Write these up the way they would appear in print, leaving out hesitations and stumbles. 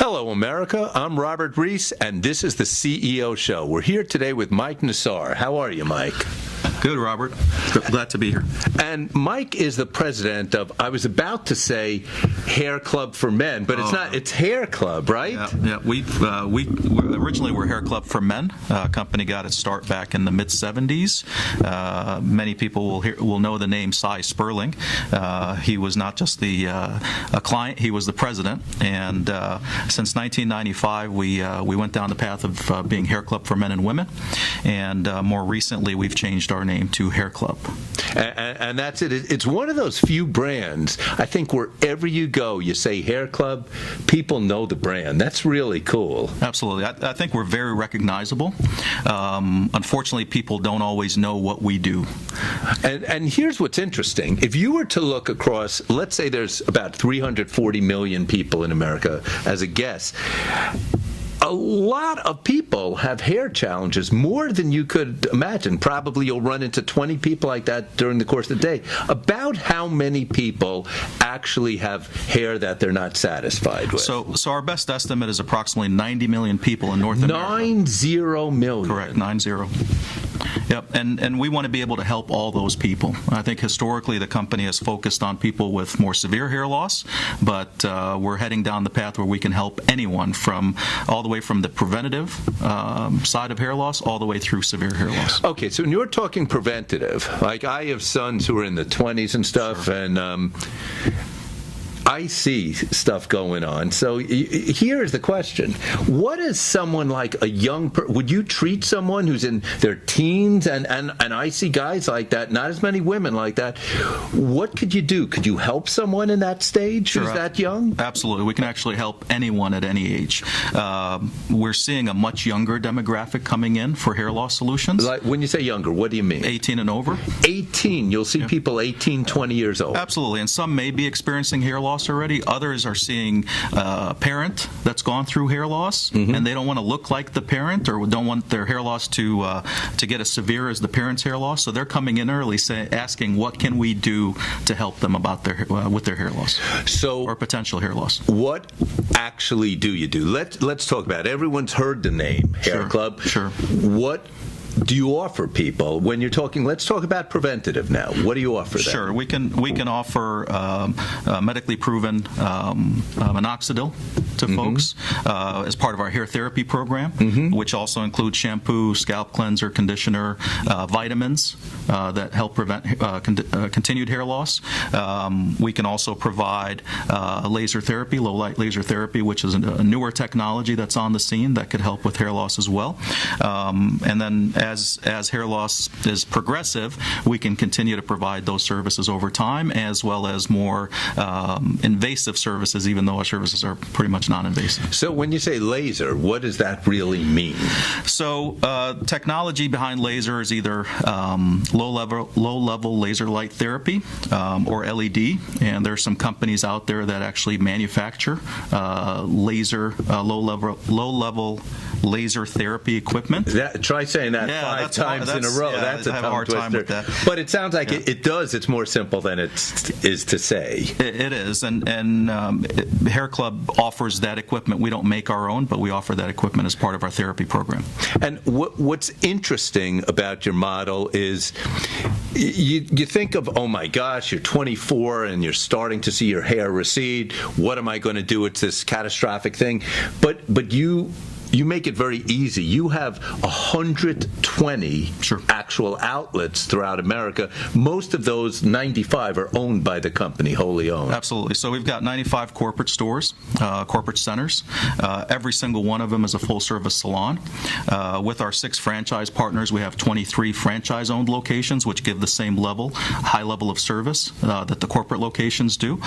Hello, America. I'm Robert Reiss, and this is the CEO Show. We're here today with Mike Nassar. How are you, Mike? Good, Robert. Glad to be here. And Mike is the president of, I was about to say Hair Club for Men, but it's not. It's Hair Club, right? Yeah. We originally were Hair Club for Men. Company got its start back in the mid-'70s. Many people will know the name Cy Sperling. He was not just a client; he was the president. And since 1995, we went down the path of being Hair Club for Men and Women. And more recently, we've changed our name to Hair Club. And that's it. It's one of those few brands, I think, wherever you go, you say Hair Club, people know the brand. That's really cool. Absolutely. I think we're very recognizable. Unfortunately, people don't always know what we do. And here's what's interesting. If you were to look across, let's say there's about 340 million people in America as a guess, a lot of people have hair challenges, more than you could imagine. Probably you'll run into 20 people like that during the course of the day. About how many people actually have hair that they're not satisfied with? So our best estimate is approximately 90 million people in North America. 90 million. Correct, 90. Yep, and we want to be able to help all those people. I think historically the company has focused on people with more severe hair loss, but we're heading down the path where we can help anyone from all the way from the preventative side of hair loss all the way through severe hair loss. Okay, so when you're talking preventative, like I have sons who are in the 20s and stuff, sure. And I see stuff going on. So here is the question. What is someone like a young would you treat someone who's in their teens, and I see guys like that, not as many women like that. What could you do? Could you help someone in that stage who's that young? Absolutely. We can actually help anyone at any age. We're seeing a much younger demographic coming in for hair loss solutions. Like, when you say younger, what do you mean? 18 and over. 18. You'll see people 18, 20 years old. Absolutely. And some may be experiencing hair loss already. Others are seeing a parent that's gone through hair loss, and they don't want to look like the parent, or don't want their hair loss to get as severe as the parent's hair loss. So they're coming in early, asking, what can we do to help them about with their hair loss, or potential hair loss? What actually do you do? Let's talk about it. Everyone's heard the name Hair Club. Sure. What do you offer people when you're talking? Let's talk about preventative now. What do you offer them? Sure, we can offer medically proven minoxidil to folks as part of our hair therapy program, which also includes shampoo, scalp cleanser, conditioner, vitamins that help prevent continued hair loss. We can also provide laser therapy, low light laser therapy, which is a newer technology that's on the scene that could help with hair loss as well. And then as hair loss is progressive, we can continue to provide those services over time, as well as more invasive services, even though our services are pretty much non-invasive. So when you say laser, what does that really mean? So technology behind laser is either low-level laser light therapy or LED, and there's some companies out there that actually manufacture low-level laser therapy equipment. Try saying that 5 times in a row. That's a tongue twister. With that. But it sounds like it does. It's more simple than it is to say. It is, and Hair Club offers that equipment. We don't make our own, but we offer that equipment as part of our therapy program. And what's interesting about your model is you think of, oh my gosh, you're 24 and you're starting to see your hair recede. What am I going to do? It's this catastrophic thing. But you make it very easy. You have 120 actual outlets throughout America. Most of those 95 are owned by the company, wholly owned. Absolutely. So we've got 95 corporate stores, corporate centers. Every single one of them is a full-service salon. With our 6 franchise partners, we have 23 franchise-owned locations, which give the same high level of service that the corporate locations do.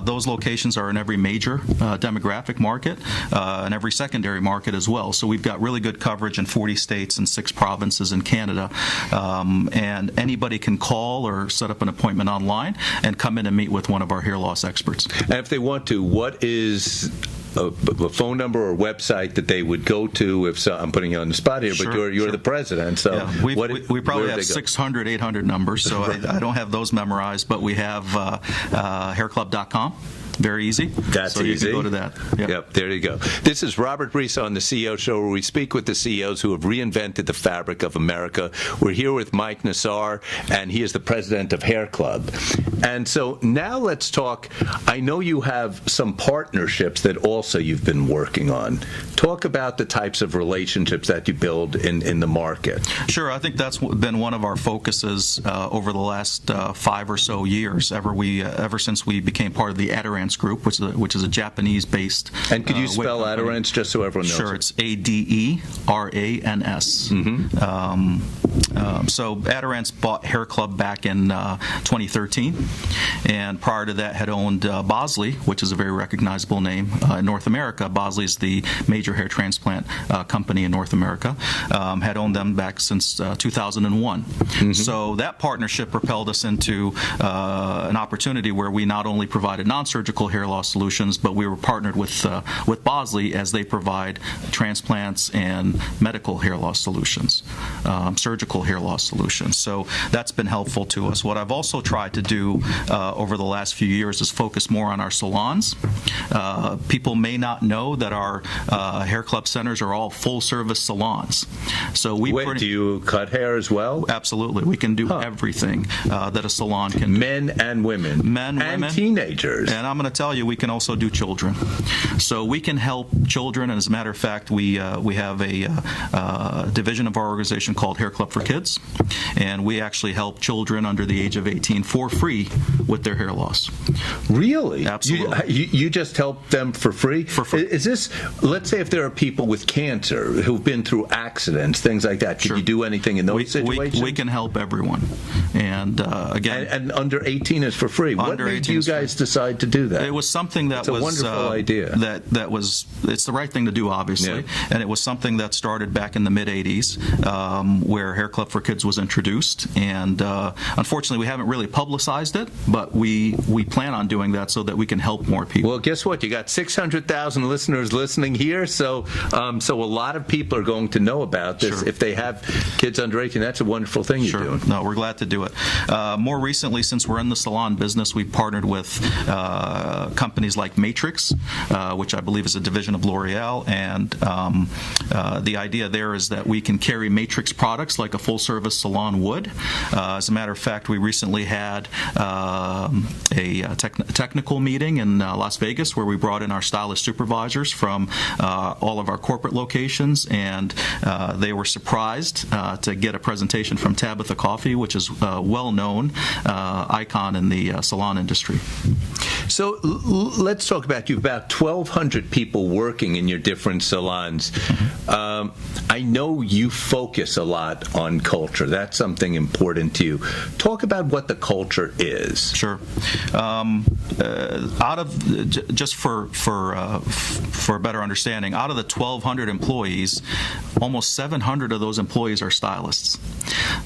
Those locations are in every major demographic market and every secondary market as well. So we've got really good coverage in 40 states and 6 provinces in Canada. And anybody can call or set up an appointment online and come in and meet with one of our hair loss experts. And if they want to, what is a phone number or website that they would go to? If so, I'm putting you on the spot here, but you're the president, so yeah, we probably have 600, 800 numbers, so I don't have those memorized, but we have hairclub.com. Very easy. That's so you easy. can go to that. Yep, there you go. This is Robert Reiss on the CEO Show, where we speak with the CEOs who have reinvented the fabric of America. We're here with Mike Nassar, and he is the president of Hair Club. And so now let's talk. I know you have some partnerships that also you've been working on. Talk about the types of relationships that you build in the market. Sure. I think that's been one of our focuses over the last 5 or so years, ever since we became part of the Adirance Group, which is a Japanese-based. And could you spell Adirance just so everyone knows? Sure, it's ADERANS. So Adirance bought Hair Club back in 2013, and prior to that had owned Bosley, which is a very recognizable name in North America. Bosley is the major hair transplant company in North America. Had owned them back since 2001. So that partnership propelled us into an opportunity where we not only provided non-surgical hair loss solutions, but we were partnered with Bosley as they provide transplants and medical hair loss solutions, surgical hair loss solutions. So that's been helpful to us. What I've also tried to do over the last few years is focus more on our salons. People may not know that our Hair Club centers are all full-service salons. So do you cut hair as well? Absolutely. We can do everything that a salon can do. Men and women. Men, and women. Teenagers. And I'm going to tell you, we can also do children. So we can help children, and as a matter of fact, we have a division of our organization called Hair Club for Kids, and we actually help children under the age of 18 for free with their hair loss. Really? Absolutely. You just help them for free? For free. Is this, let's say if there are people with cancer who've been through accidents, things like that, can you do anything in those situations? We can help everyone. And again... And under 18 is for free. What made you guys decide to do that? It was something that was... It's a wonderful idea. It's the right thing to do, obviously. Yeah. And it was something that started back in the mid-'80s, where Hair Club for Kids was introduced. And unfortunately, we haven't really publicized it, but we plan on doing that so that we can help more people. Well, guess what? You got 600,000 listeners listening here, so a lot of people are going to know about this. Sure. If they have kids under 18. That's a wonderful thing you're doing. No, we're glad to do it. More recently, since we're in the salon business, we've partnered with companies like Matrix, which I believe is a division of L'Oreal, and the idea there is that we can carry Matrix products like a full-service salon would. As a matter of fact, we recently had a technical meeting in Las Vegas where we brought in our stylist supervisors from all of our corporate locations, and they were surprised to get a presentation from Tabitha Coffee, which is a well-known icon in the salon industry. So let's talk about, you've about 1,200 people working in your different salons. I know you focus a lot on culture. That's something important to you. Talk about what the culture is. Sure. Just for a better understanding, out of the 1,200 employees, almost 700 of those employees are stylists.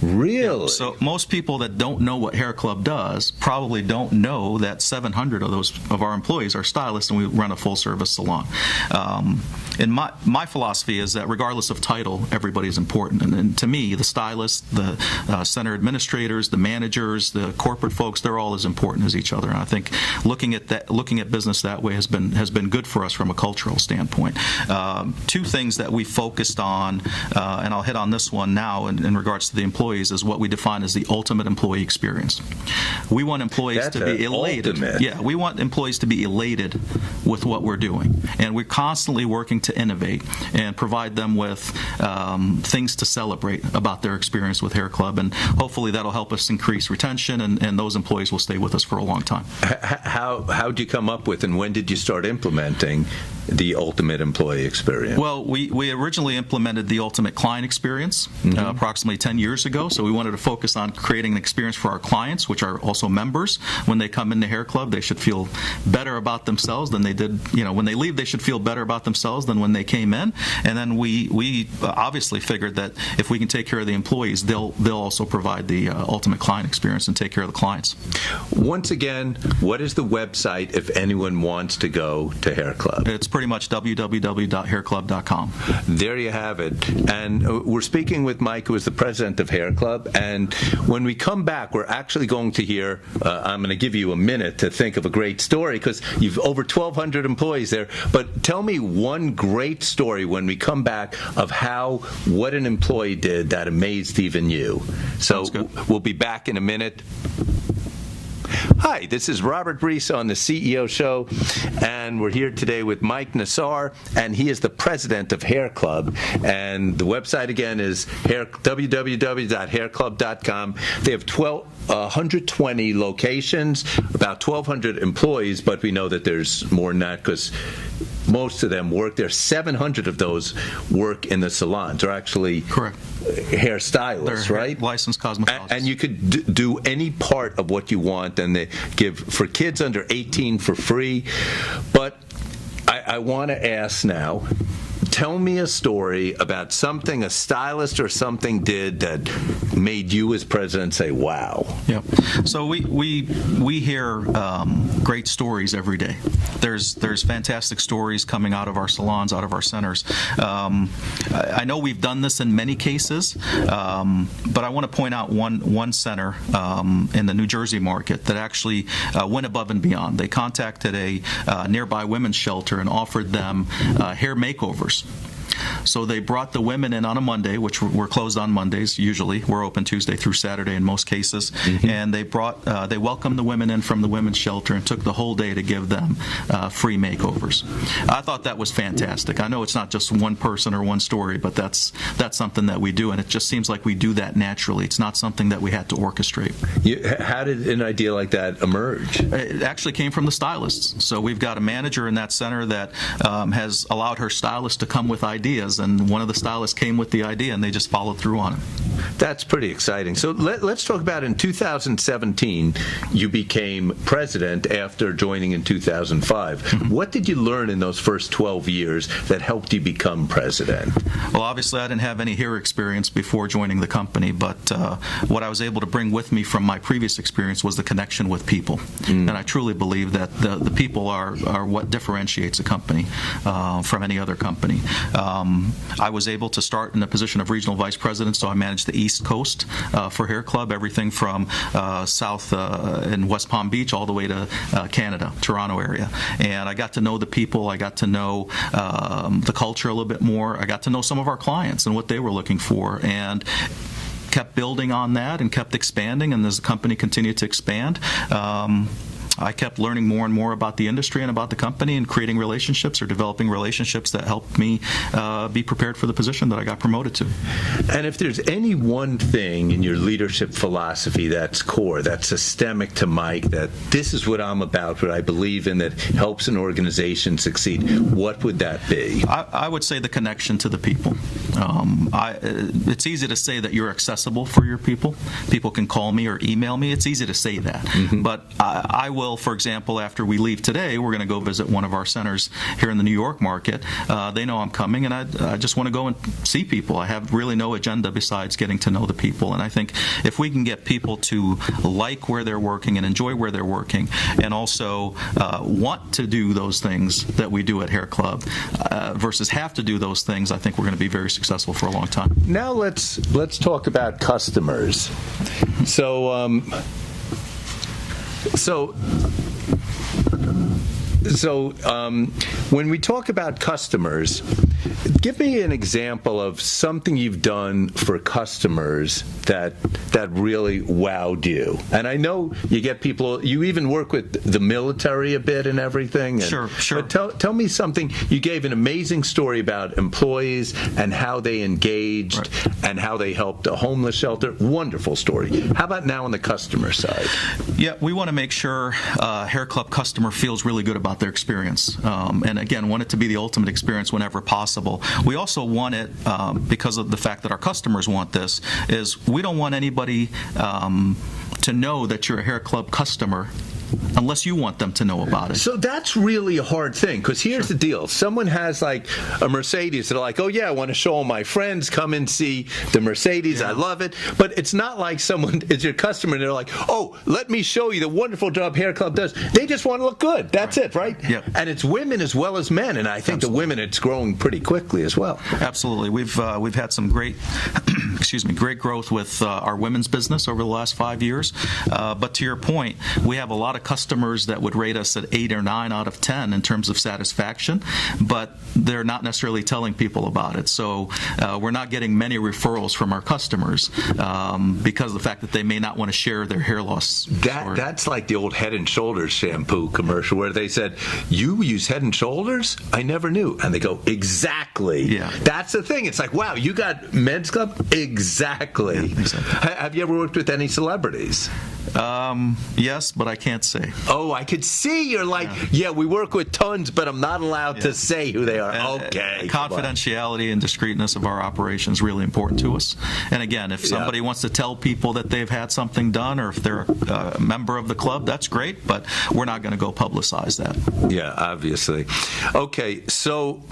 Really? So most people that don't know what Hair Club does probably don't know that 700 of our employees are stylists, and we run a full-service salon. And my philosophy is that regardless of title, everybody's important. And to me, the stylists, the center administrators, the managers, the corporate folks, they're all as important as each other. And I think looking at business that way has been good for us from a cultural standpoint. Two things that we focused on, and I'll hit on this one now in regards to the employees, is what we define as the ultimate employee experience. We want employees to be elated. Ultimate. Yeah, we want employees to be elated with what we're doing, and we're constantly working to innovate and provide them with things to celebrate about their experience with Hair Club, and hopefully that'll help us increase retention, and those employees will stay with us for a long time. How did you come up with, and when did you start implementing the ultimate employee experience? Well, we originally implemented the ultimate client experience approximately 10 years ago, so we wanted to focus on creating an experience for our clients, which are also members. When they come into Hair Club, they should feel better about themselves than they did, when they leave, they should feel better about themselves than when they came in. And then we obviously figured that if we can take care of the employees, they'll also provide the ultimate client experience and take care of the clients. Once again, what is the website if anyone wants to go to Hair Club? It's pretty much www.hairclub.com. There you have it. And we're speaking with Mike, who is the president of Hair Club. And when we come back, we're actually going to hear, I'm going to give you a minute to think of a great story, because you've over 1,200 employees there. But tell me one great story when we come back of what an employee did that amazed even you. So we'll be back in a minute. Hi, this is Robert Reiss on the CEO Show, and we're here today with Mike Nassar, and he is the president of Hair Club. And the website again is www.hairclub.com. They have 120 locations, about 1,200 employees, but we know that there's more than that because most of them work there. 700 of those work in the salons. They're actually correct hairstylists, right? Licensed cosmetologists. And you could do any part of what you want, and they give for kids under 18 for free. But I want to ask now, tell me a story about something a stylist or something did that made you as president say, wow. Yeah. So we hear great stories every day. There's fantastic stories coming out of our salons, out of our centers. I know we've done this in many cases, but I want to point out one center in the New Jersey market that actually went above and beyond. They contacted a nearby women's shelter and offered them hair makeovers. So they brought the women in on a Monday, which we're closed on Mondays usually. We're open Tuesday through Saturday in most cases. Mm-hmm. And they welcomed the women in from the women's shelter and took the whole day to give them free makeovers. I thought that was fantastic. I know it's not just one person or one story, but that's something that we do, and it just seems like we do that naturally. It's not something that we had to orchestrate. How did an idea like that emerge? It actually came from the stylists. So we've got a manager in that center that has allowed her stylist to come with ideas, and one of the stylists came with the idea, and they just followed through on it. That's pretty exciting. So let's talk about in 2017, you became president after joining in 2005. Mm-hmm. What did you learn in those first 12 years that helped you become president? Well, obviously, I didn't have any hair experience before joining the company, but what I was able to bring with me from my previous experience was the connection with people. Mm. And I truly believe that the people are what differentiates a company from any other company. I was able to start in the position of regional vice president, so I managed the East Coast for Hair Club, everything from south in West Palm Beach all the way to Canada, Toronto area. And I got to know the people, I got to know the culture a little bit more, I got to know some of our clients and what they were looking for, and kept building on that and kept expanding, and as the company continued to expand, I kept learning more and more about the industry and about the company and creating relationships or developing relationships that helped me be prepared for the position that I got promoted to. And if there's any one thing in your leadership philosophy that's core, that's systemic to Mike, that this is what I'm about, what I believe in, that helps an organization succeed, what would that be? I would say the connection to the people. It's easy to say that you're accessible for your people. People can call me or email me. It's easy to say that. Mm-hmm. But I will, for example, after we leave today, we're going to go visit one of our centers here in the New York market. They know I'm coming, and I just want to go and see people. I have really no agenda besides getting to know the people. And I think if we can get people to like where they're working and enjoy where they're working, and also want to do those things that we do at Hair Club versus have to do those things, I think we're going to be very successful for a long time. Now let's talk about customers. So when we talk about customers, give me an example of something you've done for customers that really wowed you. And I know you get people, you even work with the military a bit and everything. And, Sure. But tell me something. You gave an amazing story about employees and how they engaged and how they helped a homeless shelter. Wonderful story. How about now on the customer side? Yeah, we want to make sure Hair Club customer feels really good about their experience. And again, want it to be the ultimate experience whenever possible. We also want it, because of the fact that our customers want this, is we don't want anybody to know that you're a Hair Club customer unless you want them to know about it. So that's really a hard thing, because here's the deal. Someone has like a Mercedes, they're like, oh yeah, I want to show all my friends, come and see the Mercedes, I love it. But it's not like someone is your customer and they're like, oh, let me show you the wonderful job Hair Club does. They just want to look good. That's it, right? Yep. And it's women as well as men, and I think the women, it's growing pretty quickly as well. Absolutely. We've had some great great growth with our women's business over the last 5 years. But to your point, we have a lot of customers that would rate us at 8 or 9 out of 10 in terms of satisfaction, but they're not necessarily telling people about it. So we're not getting many referrals from our customers because of the fact that they may not want to share their hair loss story. That's like the old Head and Shoulders shampoo commercial where they said, you use Head and Shoulders? I never knew. And they go, exactly. Yeah. That's the thing. It's like, wow, you got Men's Club? Exactly. Yeah, exactly. Have you ever worked with any celebrities? Yes, but I can't say. Oh, I could see you're like, yeah, we work with tons, but I'm not allowed to say who they are. Okay. Confidentiality and discreetness of our operation is really important to us. And again, if somebody wants to tell people that they've had something done, or if they're a member of the club, that's great, but we're not going to go publicize that. Yeah, obviously. Okay, so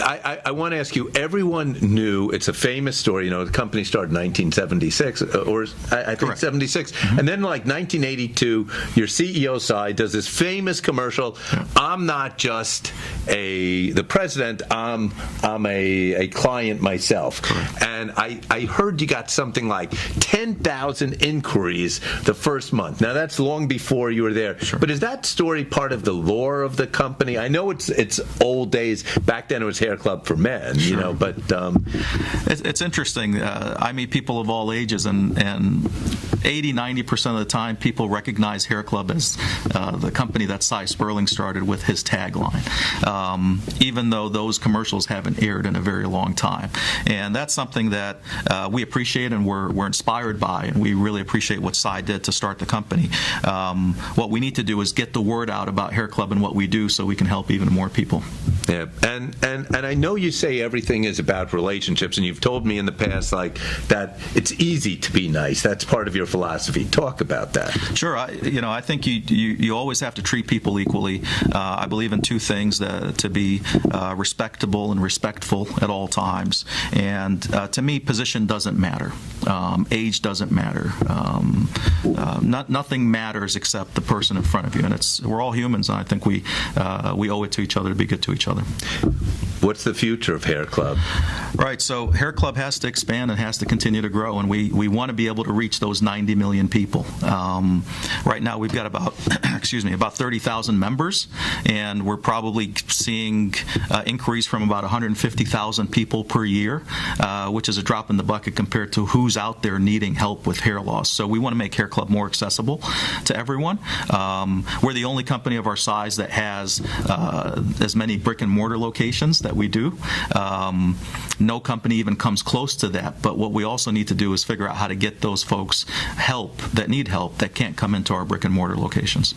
I want to ask you, everyone knew, it's a famous story, the company started in 1976, or I think Correct. 76, and then like 1982, your CEO side does this famous commercial, I'm not just the president, I'm a client myself. Correct. And I heard you got something like 10,000 inquiries the first month. Now that's long before you were there. Sure. But is that story part of the lore of the company? I know it's old days. Back then it was Hair Club for men, but it's interesting. I meet people of all ages, and 80-90% of the time people recognize Hair Club as the company that Cy Sperling started with his tagline, even though those commercials haven't aired in a very long time. And that's something that we appreciate and we're inspired by, and we really appreciate what Cy did to start the company. What we need to do is get the word out about Hair Club and what we do so we can help even more people. Yeah, and I know you say everything is about relationships, and you've told me in the past like that it's easy to be nice. That's part of your philosophy. Talk about that. Sure. I think you always have to treat people equally. I believe in two things: to be respectable and respectful at all times. And to me, position doesn't matter. Age doesn't matter. Nothing matters except the person in front of you. And we're all humans, and I think we owe it to each other to be good to each other. What's the future of Hair Club? Right. So Hair Club has to expand and has to continue to grow, and we want to be able to reach those 90 million people. Right now, we've got about 30,000 members, and we're probably seeing inquiries from about 150,000 people per year, which is a drop in the bucket compared to who's out there needing help with hair loss. So we want to make Hair Club more accessible to everyone. We're the only company of our size that has as many brick and mortar locations that we do. No company even comes close to that, but what we also need to do is figure out how to get those folks help that need help that can't come into our brick and mortar locations.